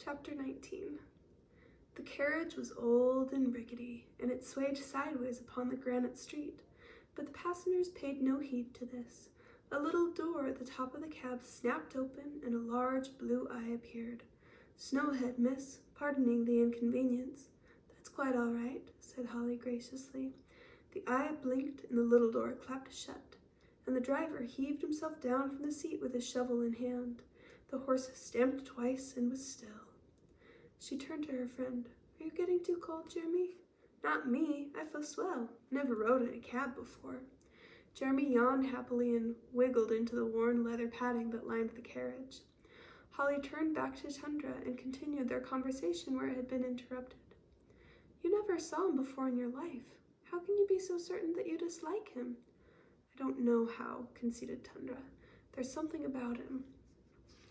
Chapter 19. The carriage was old and rickety, and it swayed sideways upon the granite street, but the passengers paid no heed to this. A little door at the top of the cab snapped open, and a large blue eye appeared. "Snow ahead, miss, pardoning the inconvenience." "That's quite all right," said Holly graciously. The eye blinked, and the little door clapped shut, and the driver heaved himself down from the seat with his shovel in hand. The horse stamped twice and was still. She turned to her friend. "Are you getting too cold, Jeremy?" "Not me. I feel swell. Never rode in a cab before." Jeremy yawned happily and wiggled into the worn leather padding that lined the carriage. Holly turned back to Tundra and continued their conversation where it had been interrupted. "You never saw him before in your life. How can you be so certain that you dislike him?" "I don't know how," conceded Tundra. "There's something about him.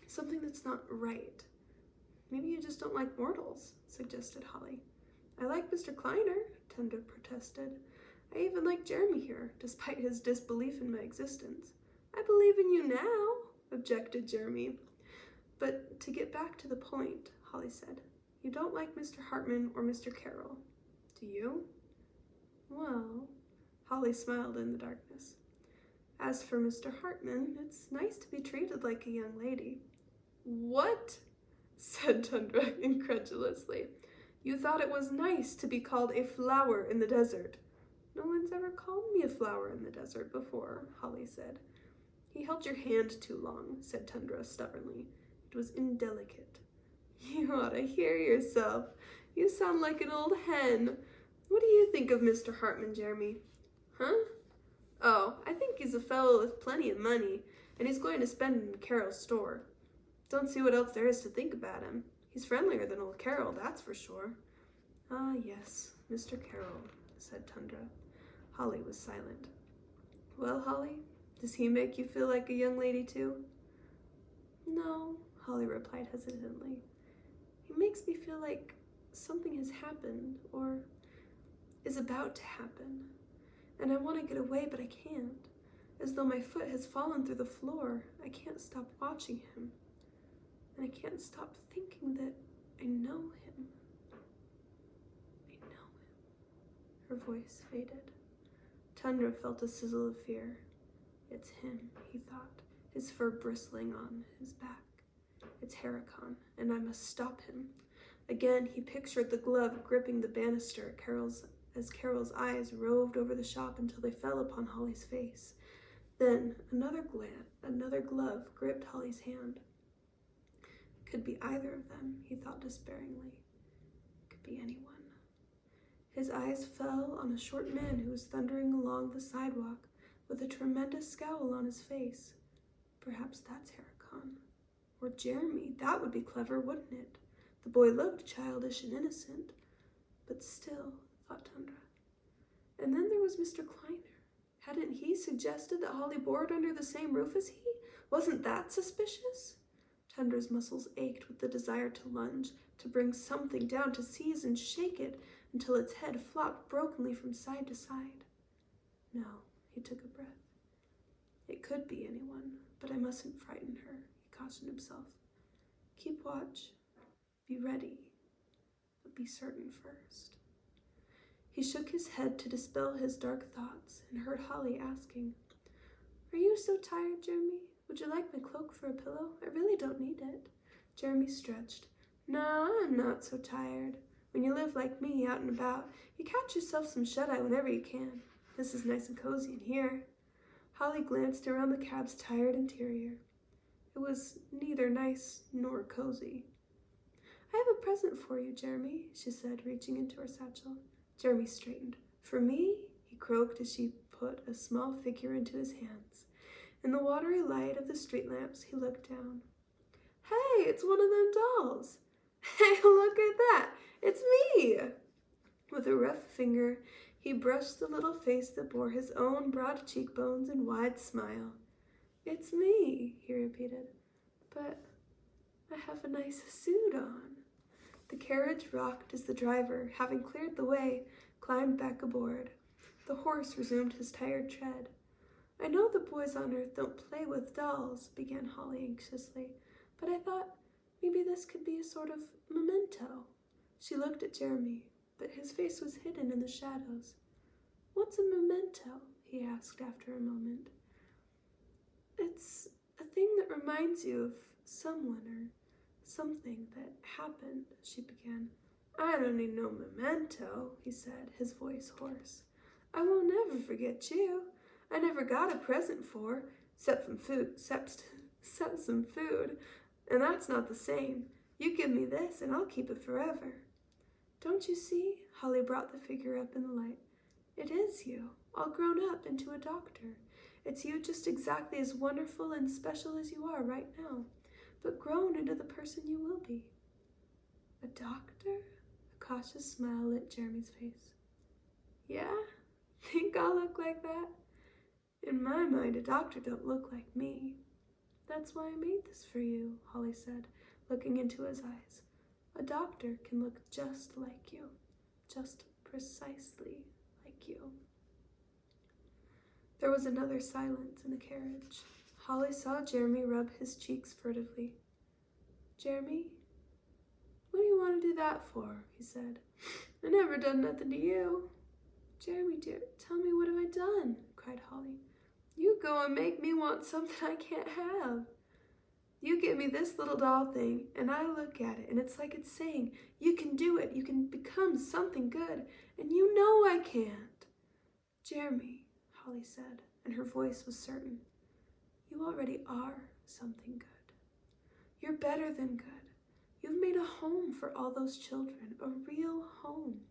Something that's not right." "Maybe you just don't like mortals," suggested Holly. "I like Mr. Kleiner," Tundra protested. "I even like Jeremy here, despite his disbelief in my existence." "I believe in you now," objected Jeremy. "But to get back to the point," Holly said, "you don't like Mr. Hartman or Mr. Carroll, do you?" "Well," Holly smiled in the darkness. "As for Mr. Hartman, it's nice to be treated like a young lady." "What?" said Tundra incredulously. "You thought it was nice to be called a flower in the desert." "No one's ever called me a flower in the desert before," Holly said. "He held your hand too long," said Tundra stubbornly. "It was indelicate." "You ought to hear yourself. You sound like an old hen. What do you think of Mr. Hartman, Jeremy?" "Huh? Oh, I think he's a fellow with plenty of money, and he's going to spend it in Carroll's store. Don't see what else there is to think about him. He's friendlier than old Carroll, that's for sure." "Ah, yes, Mr. Carroll," said Tundra. Holly was silent. "Well, Holly, does he make you feel like a young lady too?" "No," Holly replied hesitantly. "He makes me feel like something has happened, or is about to happen. And I want to get away, but I can't. As though my foot has fallen through the floor. I can't stop watching him. And I can't stop thinking that I know him. I know him." Her voice faded. Tundra felt a sizzle of fear. "It's him," he thought, his fur bristling on his back. "It's Huracan, and I must stop him." Again, he pictured the glove gripping the banister as Carroll's eyes roved over the shop until they fell upon Holly's face. Then another glove gripped Holly's hand. It could be either of them, he thought despairingly. It could be anyone. His eyes fell on a short man who was thundering along the sidewalk with a tremendous scowl on his face. Perhaps that's Huracan. Or Jeremy. That would be clever, wouldn't it? The boy looked childish and innocent. But still, thought Tundra. And then there was Mr. Kleiner. Hadn't he suggested that Holly board under the same roof as he? Wasn't that suspicious? Tundra's muscles ached with the desire to lunge, to bring something down, to seize and shake it until its head flopped brokenly from side to side. No, he took a breath. It could be anyone, but I mustn't frighten her, he cautioned himself. Keep watch. Be ready. But be certain first. He shook his head to dispel his dark thoughts and heard Holly asking, Are you so tired, Jeremy? Would you like my cloak for a pillow? I really don't need it. Jeremy stretched. No, I'm not so tired. When you live like me, out and about, you catch yourself some shut-eye whenever you can. This is nice and cozy in here. Holly glanced around the cab's tired interior. It was neither nice nor cozy. I have a present for you, Jeremy, she said, reaching into her satchel. Jeremy straightened. For me? He croaked as she put a small figure into his hands. In the watery light of the street lamps, he looked down. Hey, it's one of them dolls. Hey, look at that. It's me. With a rough finger, he brushed the little face that bore his own broad cheekbones and wide smile. It's me, he repeated. But I have a nice suit on. The carriage rocked as the driver, having cleared the way, climbed back aboard. The horse resumed his tired tread. I know the boys on Earth don't play with dolls, began Holly anxiously, but I thought Maybe this could be a sort of memento. She looked at Jeremy, but his face was hidden in the shadows. What's a memento? He asked after a moment. It's a thing that reminds you of someone or something that happened, she began. I don't need no memento, he said, his voice hoarse. I won't never forget you. I never got a present for, except some food, and that's not the same. You give me this, and I'll keep it forever. Don't you see? Holly brought the figure up in the light. It is you, all grown up into a doctor. It's you just exactly as wonderful and special as you are right now, but grown into the person you will be. A doctor? A cautious smile lit Jeremy's face. Yeah? Think I'll look like that? In my mind, a doctor don't look like me. That's why I made this for you, Holly said, looking into his eyes. A doctor can look just like you, just precisely like you. There was another silence in the carriage. Holly saw Jeremy rub his cheeks furtively. Jeremy, what do you want to do that for? He said. I never done nothing to you. Jeremy, dear, tell me, what have I done? Cried Holly. You go and make me want something I can't have. You give me this little doll thing, and I look at it, and it's like it's saying, you can do it, you can become something good, and you know I can't. Jeremy, Holly said, and her voice was certain, you already are something good. You're better than good. You've made a home for all those children, a real home.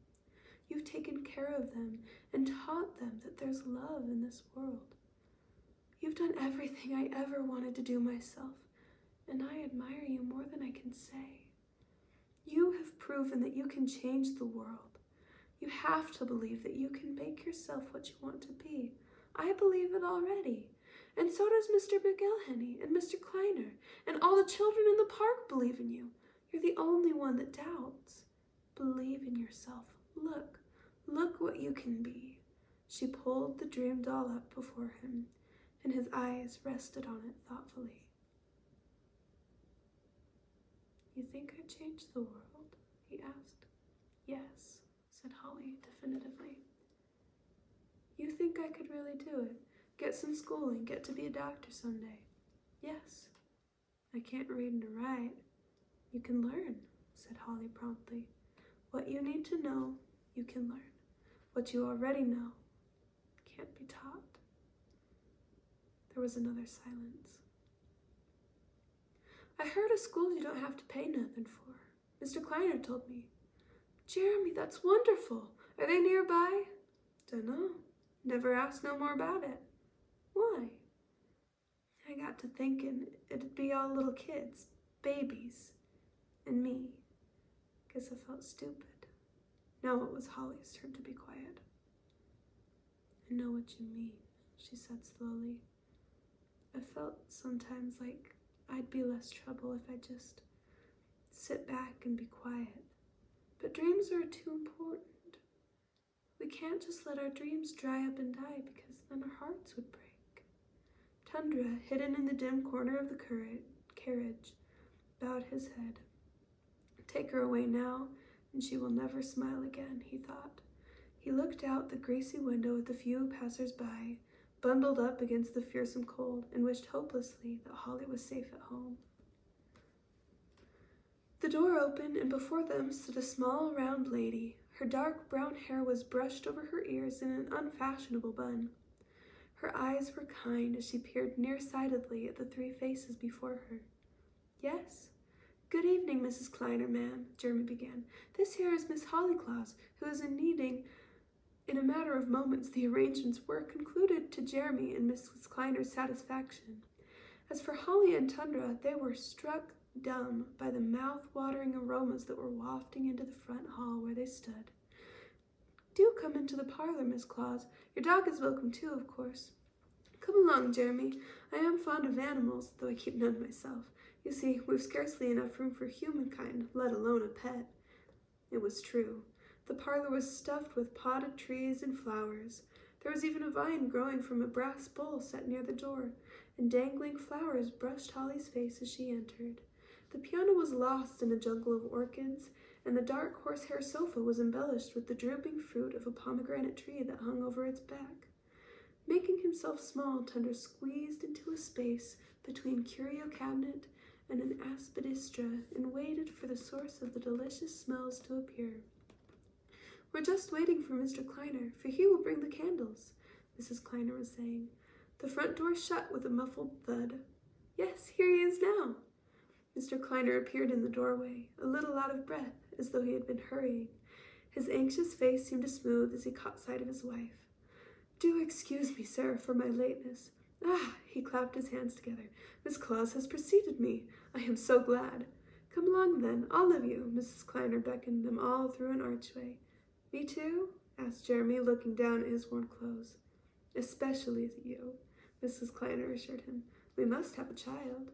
You've taken care of them and taught them that there's love in this world. You've done everything I ever wanted to do myself, and I admire you more than I can say. You have proven that you can change the world. You have to believe that you can make yourself what you want to be. I believe it already. And so does Mr. McElhenney and Mr. Kleiner, and all the children in the park believe in you. You're the only one that doubts. Believe in yourself. Look what you can be. She pulled the dream doll up before him, and his eyes rested on it thoughtfully. You think I changed the world? He asked. Yes, said Holly definitively. You think I could really do it? Get some schooling, get to be a doctor someday? Yes. I can't read and write. You can learn, said Holly promptly. What you need to know, you can learn. What you already know can't be taught. There was another silence. I heard a school you don't have to pay nothing for. Mr. Kleiner told me. Jeremy, that's wonderful. Are they nearby? Dunno. Never asked no more about it. Why? I got to thinking it'd be all little kids, babies, and me. Guess I felt stupid. Now it was Holly's turn to be quiet. I know what you mean, she said slowly. I felt sometimes like I'd be less trouble if I just sit back and be quiet. But dreams are too important. We can't just let our dreams dry up and die because then our hearts would break. Tundra, hidden in the dim corner of the carriage, bowed his head. Take her away now, and she will never smile again, he thought. He looked out the greasy window at the few passers-by, bundled up against the fearsome cold, and wished hopelessly that Holly was safe at home. The door opened, and before them stood a small, round lady. Her dark brown hair was brushed over her ears in an unfashionable bun. Her eyes were kind as she peered nearsightedly at the three faces before her. Yes? Good evening, Mrs. Kleiner, ma'am, Jeremy began. This here is Miss Holly Claus, who is in a matter of moments, the arrangements were concluded to Jeremy and Mrs. Kleiner's satisfaction. As for Holly and Tundra, they were struck dumb by the mouth-watering aromas that were wafting into the front hall where they stood. Do come into the parlor, Miss Claus. Your dog is welcome too, of course. Come along, Jeremy. I am fond of animals, though I keep none myself. You see, we've scarcely enough room for humankind, let alone a pet. It was true. The parlor was stuffed with potted trees and flowers. There was even a vine growing from a brass bowl set near the door, and dangling flowers brushed Holly's face as she entered. The piano was lost in a jungle of orchids, and the dark horsehair sofa was embellished with the drooping fruit of a pomegranate tree that hung over its back. Making himself small, Tundra squeezed into a space between curio cabinet and an aspidistra and waited for the source of the delicious smells to appear. "We're just waiting for Mr. Kleiner, for he will bring the candles," Mrs. Kleiner was saying. The front door shut with a muffled thud. "Yes, here he is now." Mr. Kleiner appeared in the doorway, a little out of breath, as though he had been hurrying. His anxious face seemed to smooth as he caught sight of his wife. "Do excuse me, sir, for my lateness. He clapped his hands together. "Miss Claus has preceded me. I am so glad. Come along, then, all of you." Mrs. Kleiner beckoned them all through an archway. "Me too?" asked Jeremy, looking down at his worn clothes. "Especially you," Mrs. Kleiner assured him. "We must have a child."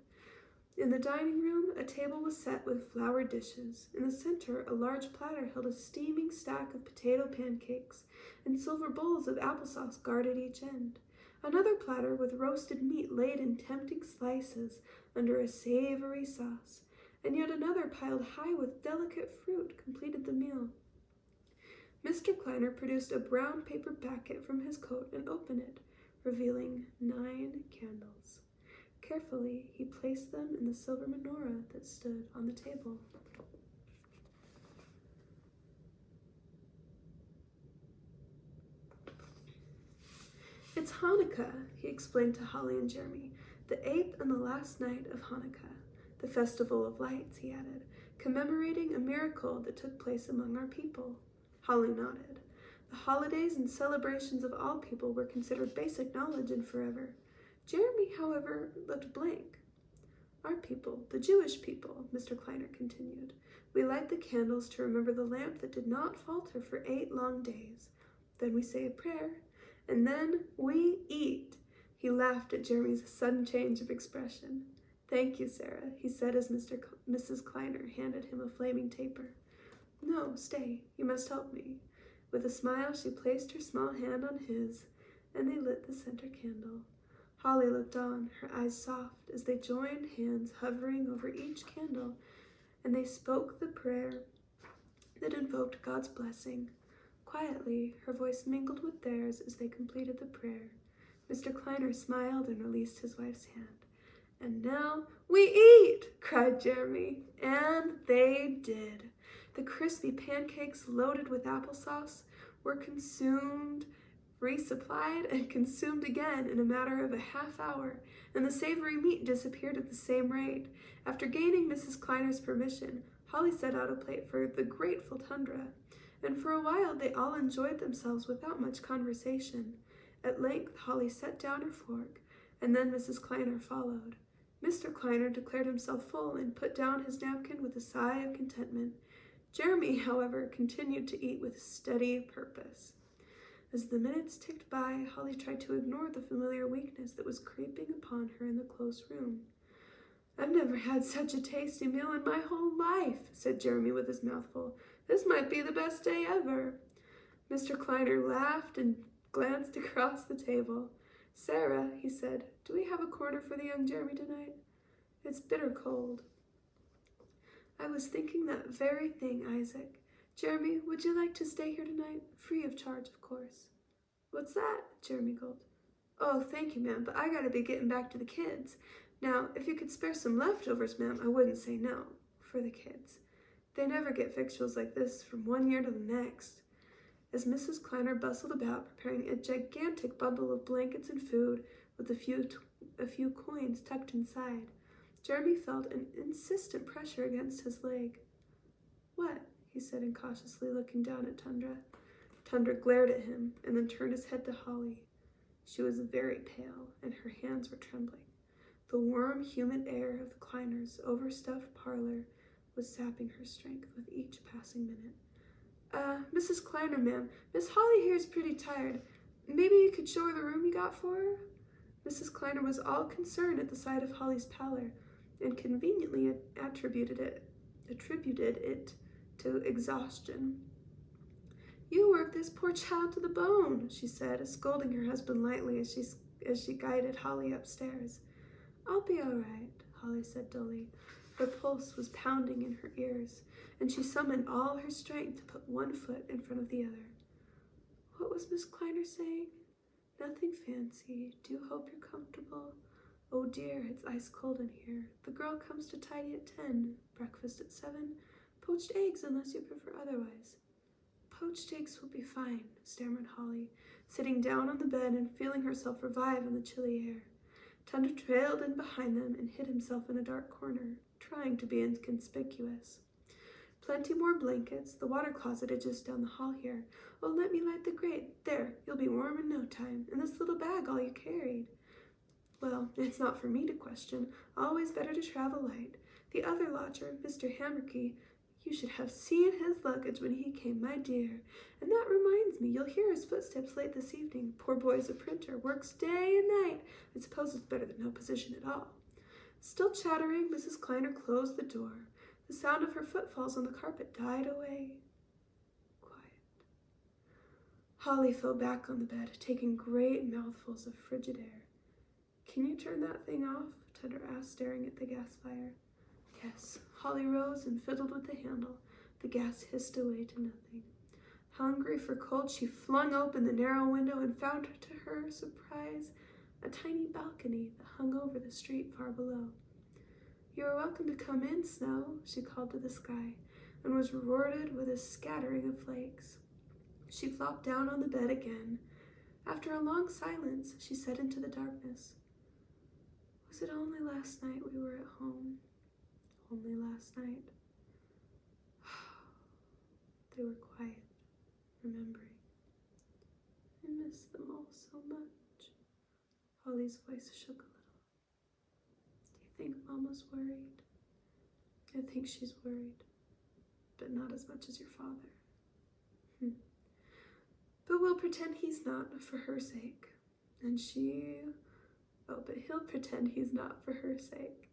In the dining room, a table was set with flowered dishes. In the center, a large platter held a steaming stack of potato pancakes, and silver bowls of applesauce guarded each end. Another platter with roasted meat laid in tempting slices under a savory sauce, and yet another piled high with delicate fruit completed the meal. Mr. Kleiner produced a brown paper packet from his coat and opened it, revealing 9 candles. Carefully, he placed them in the silver menorah that stood on the table. "It's Hanukkah," he explained to Holly and Jeremy, "the 8th and the last night of Hanukkah, the festival of lights," he added, "commemorating a miracle that took place among our people." Holly nodded. The holidays and celebrations of all people were considered basic knowledge in Forever. Jeremy, however, looked blank. "Our people, the Jewish people," Mr. Kleiner continued. "We light the candles to remember the lamp that did not falter for 8 long days. Then we say a prayer, and then we eat." He laughed at Jeremy's sudden change of expression. "Thank you, Sarah," he said as Mrs. Kleiner handed him a flaming taper. "No, stay, you must help me." With a smile, she placed her small hand on his, and they lit the center candle. Holly looked on, her eyes soft, as they joined hands hovering over each candle, and they spoke the prayer that invoked God's blessing. Quietly, her voice mingled with theirs as they completed the prayer. Mr. Kleiner smiled and released his wife's hand. "And now we eat!" cried Jeremy. And they did. The crispy pancakes loaded with applesauce were consumed, resupplied, and consumed again in a matter of a half hour, and the savory meat disappeared at the same rate. After gaining Mrs. Kleiner's permission, Holly set out a plate for the grateful Tundra, and for a while they all enjoyed themselves without much conversation. At length Holly set down her fork, and then Mrs. Kleiner followed. Mr. Kleiner declared himself full and put down his napkin with a sigh of contentment. Jeremy, however, continued to eat with steady purpose. As the minutes ticked by, Holly tried to ignore the familiar weakness that was creeping upon her in the close room. "I've never had such a tasty meal in my whole life," said Jeremy with his mouth full. "This might be the best day ever." Mr. Kleiner laughed and glanced across the table. "Sarah," he said, "do we have a corner for the young Jeremy tonight? It's bitter cold." "I was thinking that very thing, Isaac. Jeremy, would you like to stay here tonight? Free of charge, of course." "What's that?" Jeremy gulped. "Oh, thank you, ma'am, but I gotta be getting back to the kids. Now, if you could spare some leftovers, ma'am, I wouldn't say no. For the kids. They never get victuals like this from one year to the next." As Mrs. Kleiner bustled about, preparing a gigantic bundle of blankets and food with a few coins tucked inside, Jeremy felt an insistent pressure against his leg. "What?" he said incautiously, looking down at Tundra. Tundra glared at him and then turned his head to Holly. She was very pale, and her hands were trembling. The warm, humid air of the Kleiners' overstuffed parlor was sapping her strength with each passing minute. Mrs. Kleiner, ma'am, Miss Holly here is pretty tired. Maybe you could show her the room you got for her?" Mrs. Kleiner was all concern at the sight of Holly's pallor, and conveniently attributed it to exhaustion. "You work this poor child to the bone," she said, scolding her husband lightly as she guided Holly upstairs. "I'll be all right," Holly said dully. Her pulse was pounding in her ears, and she summoned all her strength to put one foot in front of the other. What was Miss Kleiner saying? Nothing fancy. Do hope you're comfortable. Oh dear, it's ice cold in here. The girl comes to tidy at 10, breakfast at 7, poached eggs unless you prefer otherwise. Poached eggs will be fine, stammered Holly, sitting down on the bed and feeling herself revive in the chilly air. Tundra trailed in behind them and hid himself in a dark corner, trying to be inconspicuous. Plenty more blankets. The water closet is just down the hall here. Oh, let me light the grate. There, you'll be warm in no time. And this little bag all you carried. Well, it's not for me to question. Always better to travel light. The other lodger, Mr. Hammerkey, you should have seen his luggage when he came, my dear. And that reminds me, you'll hear his footsteps late this evening. Poor boy's a printer, works day and night. I suppose it's better than no position at all. Still chattering, Mrs. Kleiner closed the door. The sound of her footfalls on the carpet died away. Quiet. Holly fell back on the bed, taking great mouthfuls of frigid air. Can you turn that thing off? Tundra asked, staring at the gas fire. Yes. Holly rose and fiddled with the handle. The gas hissed away to nothing. Hungry for cold, she flung open the narrow window and found, to her surprise, a tiny balcony that hung over the street far below. You are welcome to come in, Snow, she called to the sky, and was rewarded with a scattering of flakes. She flopped down on the bed again. After a long silence, she said into the darkness, Was it only last night we were at home? Only last night. They were quiet, remembering. I miss them all so much. Holly's voice shook a little. Do you think Mama's worried? I think she's worried, but not as much as your father. But we'll pretend he's not for her sake. And but he'll pretend he's not for her sake.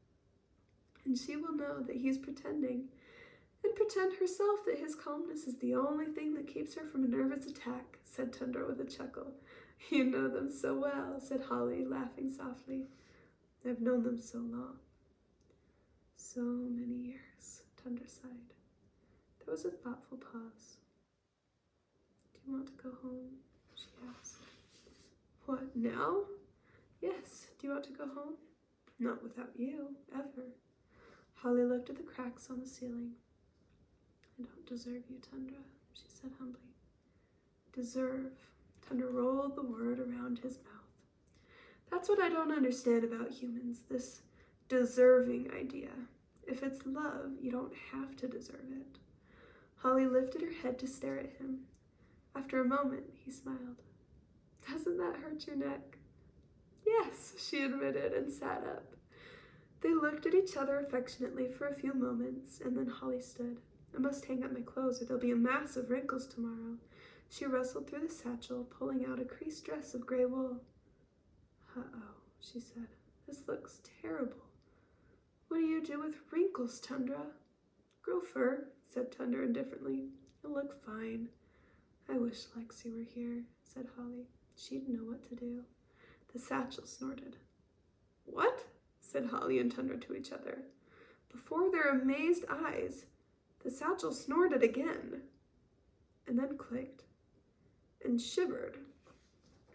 And she will know that he's pretending, and pretend herself that his calmness is the only thing that keeps her from a nervous attack, said Tundra with a chuckle. You know them so well, said Holly, laughing softly. I've known them so long. So many years, Tundra sighed. There was a thoughtful pause. Do you want to go home? She asked. What, now? Yes. Do you want to go home? Not without you, ever. Holly looked at the cracks on the ceiling. I don't deserve you, Tundra, she said humbly. Deserve. Tundra rolled the word around his mouth. That's what I don't understand about humans, this deserving idea. If it's love, you don't have to deserve it. Holly lifted her head to stare at him. After a moment, he smiled. Doesn't that hurt your neck? Yes, she admitted and sat up. They looked at each other affectionately for a few moments, and then Holly stood. I must hang up my clothes or there'll be a mass of wrinkles tomorrow. She rustled through the satchel, pulling out a creased dress of gray wool. Uh-oh, she said. This looks terrible. What do you do with wrinkles, Tundra? Grow fur, said Tundra indifferently. You'll look fine. I wish Lexi were here, said Holly. She'd know what to do. The satchel snorted. What? Said Holly and Tundra to each other. Before their amazed eyes, the satchel snorted again, and then clicked, and shivered.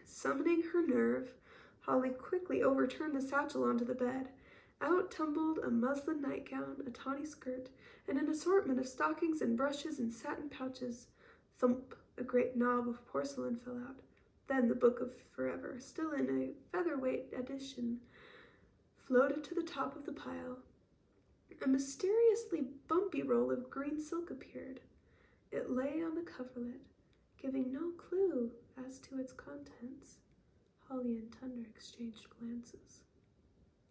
Summoning her nerve, Holly quickly overturned the satchel onto the bed. Out tumbled a muslin nightgown, a tawny skirt, and an assortment of stockings and brushes and satin pouches. Thump! A great knob of porcelain fell out. Then the Book of Forever, still in a featherweight edition, floated to the top of the pile. A mysteriously bumpy roll of green silk appeared. It lay on the coverlet, giving no clue as to its contents. Holly and Tundra exchanged glances.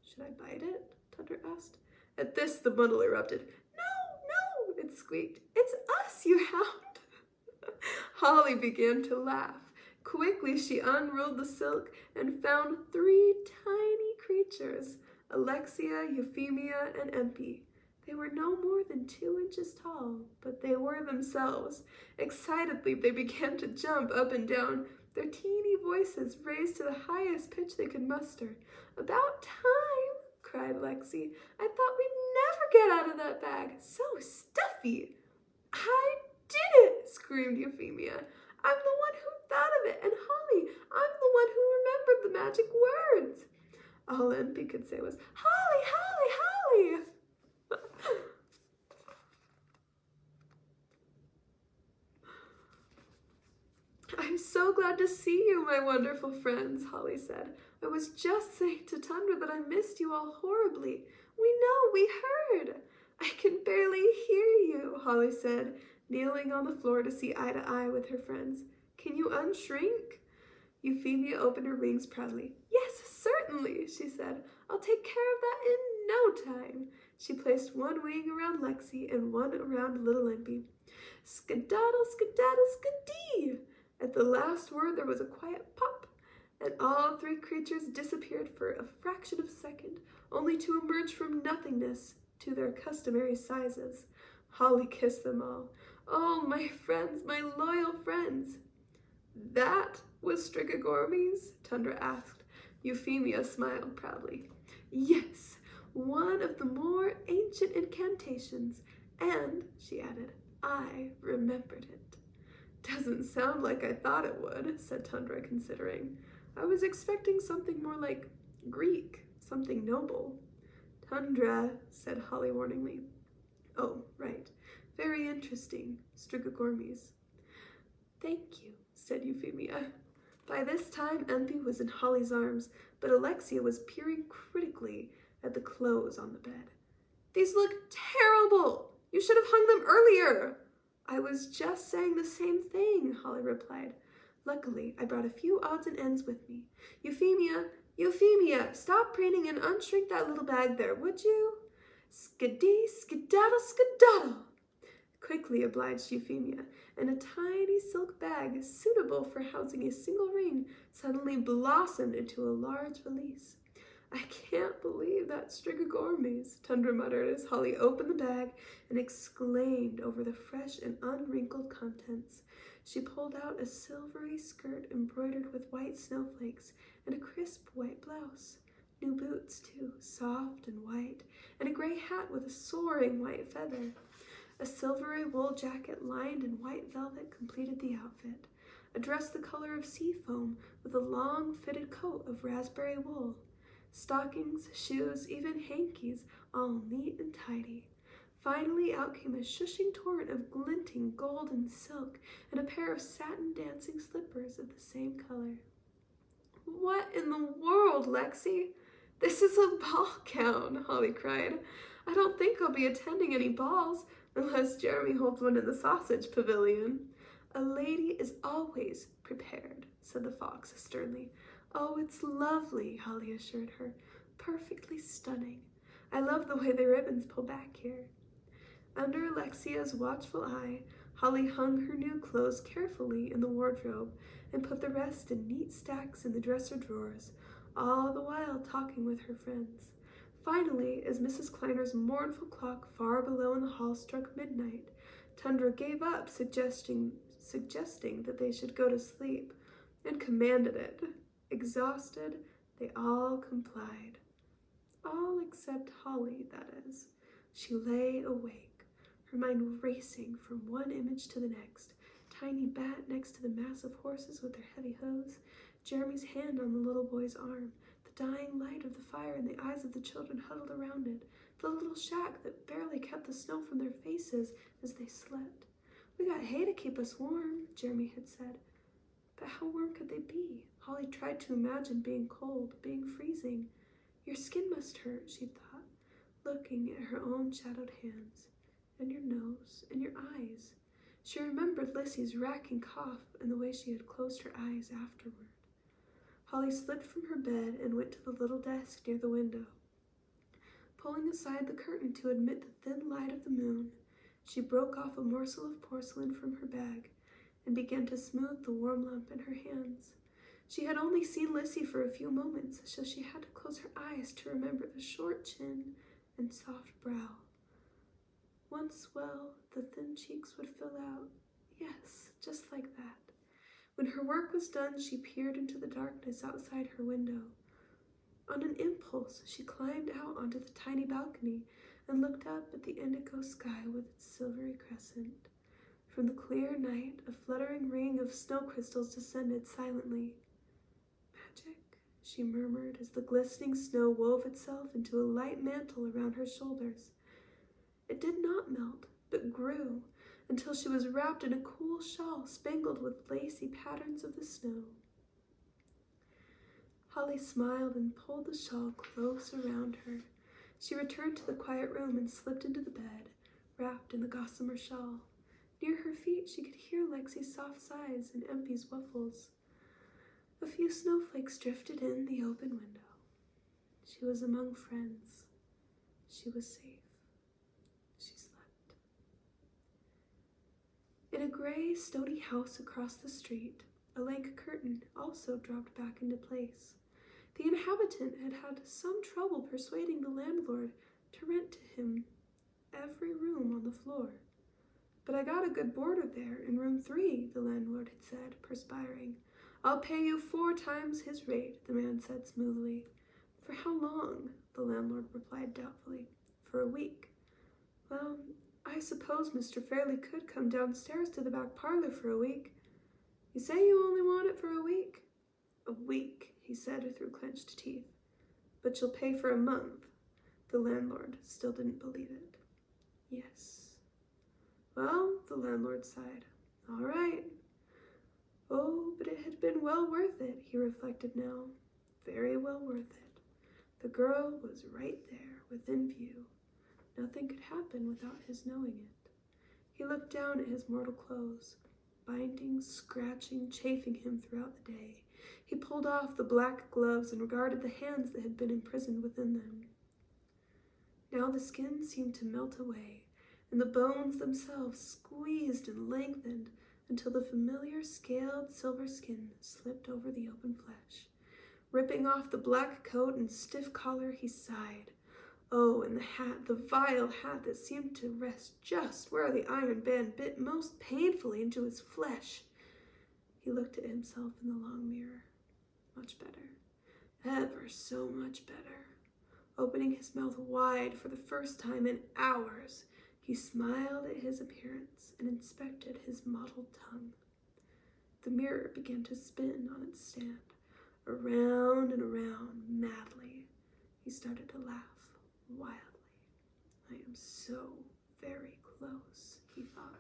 Should I bite it? Tundra asked. At this, the bundle erupted. No, no, it squeaked. It's us, you hound. Holly began to laugh. Quickly, she unrolled the silk and found 3 tiny creatures, Alexia, Euphemia, and Empy. They were no more than 2 inches tall, but they were themselves. Excitedly, they began to jump up and down, their teeny voices raised to the highest pitch they could muster. About time, cried Lexi. I thought we'd never get out of that bag. So stuffy. I did it, screamed Euphemia. I'm the one who thought of it, and Holly, I'm the one who remembered the magic words. All Empy could say was, Holly, Holly, Holly. I'm so glad to see you, my wonderful friends, Holly said. I was just saying to Tundra that I missed you all horribly. We know, we heard. I can barely hear you, Holly said, kneeling on the floor to see eye to eye with her friends. Can you unshrink? Euphemia opened her wings proudly. Yes, certainly, she said. I'll take care of that in no time. She placed one wing around Lexi and one around little Empy. Skedaddle, skedaddle, skadee! At the last word there was a quiet pop, and all three creatures disappeared for a fraction of a second, only to emerge from nothingness to their customary sizes. Holly kissed them all. Oh, my friends, my loyal friends. That was Strigogormes? Tundra asked. Euphemia smiled proudly. Yes, one of the more ancient incantations, and, she added, I remembered it. Doesn't sound like I thought it would, said Tundra, considering. I was expecting something more like Greek, something noble. Tundra, said Holly warningly. Oh, right. Very interesting, Strigogormes. Thank you, said Euphemia. By this time, Empy was in Holly's arms, but Alexia was peering critically at the clothes on the bed. These look terrible! You should have hung them earlier! I was just saying the same thing, Holly replied. Luckily, I brought a few odds and ends with me. Euphemia, stop preening and unshrink that little bag there, would you? Skidee, skedaddle, skedaddle! Quickly obliged Euphemia, and a tiny silk bag, suitable for housing a single ring, suddenly blossomed into a large valise. I can't believe that Strigogormes, Tundra muttered as Holly opened the bag and exclaimed over the fresh and unwrinkled contents. She pulled out a silvery skirt embroidered with white snowflakes and a crisp white blouse. New boots, too, soft and white, and a gray hat with a soaring white feather. A silvery wool jacket lined in white velvet completed the outfit. A dress the color of sea foam with a long fitted coat of raspberry wool. Stockings, shoes, even hankies, all neat and tidy. Finally out came a shushing torrent of glinting golden silk and a pair of satin dancing slippers of the same color. What in the world, Lexi? This is a ball gown, Holly cried. I don't think I'll be attending any balls unless Jeremy holds one in the sausage pavilion. A lady is always prepared, said the fox sternly. Oh, it's lovely, Holly assured her. Perfectly stunning. I love the way the ribbons pull back here. Under Alexia's watchful eye, Holly hung her new clothes carefully in the wardrobe and put the rest in neat stacks in the dresser drawers, all the while talking with her friends. Finally, as Mrs. Kleiner's mournful clock far below in the hall struck midnight, Tundra gave up suggesting that they should go to sleep, and commanded it. Exhausted, they all complied. All except Holly, that is. She lay awake, her mind racing from one image to the next. Tiny Bat next to the mass of horses with their heavy hooves, Jeremy's hand on the little boy's arm, the dying light of the fire in the eyes of the children huddled around it, the little shack that barely kept the snow from their faces as they slept. We got hay to keep us warm, Jeremy had said. But how warm could they be? Holly tried to imagine being cold, being freezing. Your skin must hurt, she thought, looking at her own shadowed hands, and your nose, and your eyes. She remembered Lissy's racking cough and the way she had closed her eyes afterward. Holly slipped from her bed and went to the little desk near the window. Pulling aside the curtain to admit the thin light of the moon, she broke off a morsel of porcelain from her bag and began to smooth the warm lump in her hands. She had only seen Lissy for a few moments, so she had to close her eyes to remember the short chin and soft brow. Once well, the thin cheeks would fill out. Yes, just like that. When her work was done, she peered into the darkness outside her window. On an impulse, she climbed out onto the tiny balcony and looked up at the indigo sky with its silvery crescent. From the clear night, a fluttering ring of snow crystals descended silently. Magic, she murmured as the glistening snow wove itself into a light mantle around her shoulders. It did not melt, but grew, until she was wrapped in a cool shawl spangled with lacy patterns of the snow. Holly smiled and pulled the shawl close around her. She returned to the quiet room and slipped into the bed, wrapped in the gossamer shawl. Near her feet she could hear Lexi's soft sighs and Empy's waffles. A few snowflakes drifted in the open window. She was among friends. She was safe. She slept. In a gray, stony house across the street, a lank curtain also dropped back into place. The inhabitant had had some trouble persuading the landlord to rent to him every room on the floor. "But I got a good boarder there in room 3, the landlord had said, perspiring. "I'll pay you 4 times his rate," the man said smoothly. "For how long?" the landlord replied doubtfully. "For a week." "Well, I suppose Mr. Fairley could come downstairs to the back parlor for a week." "You say you only want it for a week?" "A week," he said through clenched teeth. "But you'll pay for a month." The landlord still didn't believe it. "Yes." "Well," the landlord sighed. "All right." Oh, but it had been well worth it, he reflected now. Very well worth it. The girl was right there, within view. Nothing could happen without his knowing it. He looked down at his mortal clothes, binding, scratching, chafing him throughout the day. He pulled off the black gloves and regarded the hands that had been imprisoned within them. Now the skin seemed to melt away, and the bones themselves squeezed and lengthened until the familiar scaled silver skin slipped over the open flesh. Ripping off the black coat and stiff collar, he sighed. Oh, and the hat, the vile hat that seemed to rest just where the iron band bit most painfully into his flesh. He looked at himself in the long mirror. Much better. Ever so much better. Opening his mouth wide for the first time in hours, he smiled at his appearance and inspected his mottled tongue. The mirror began to spin on its stand, around and around, madly. He started to laugh wildly. "I am so very close," he thought.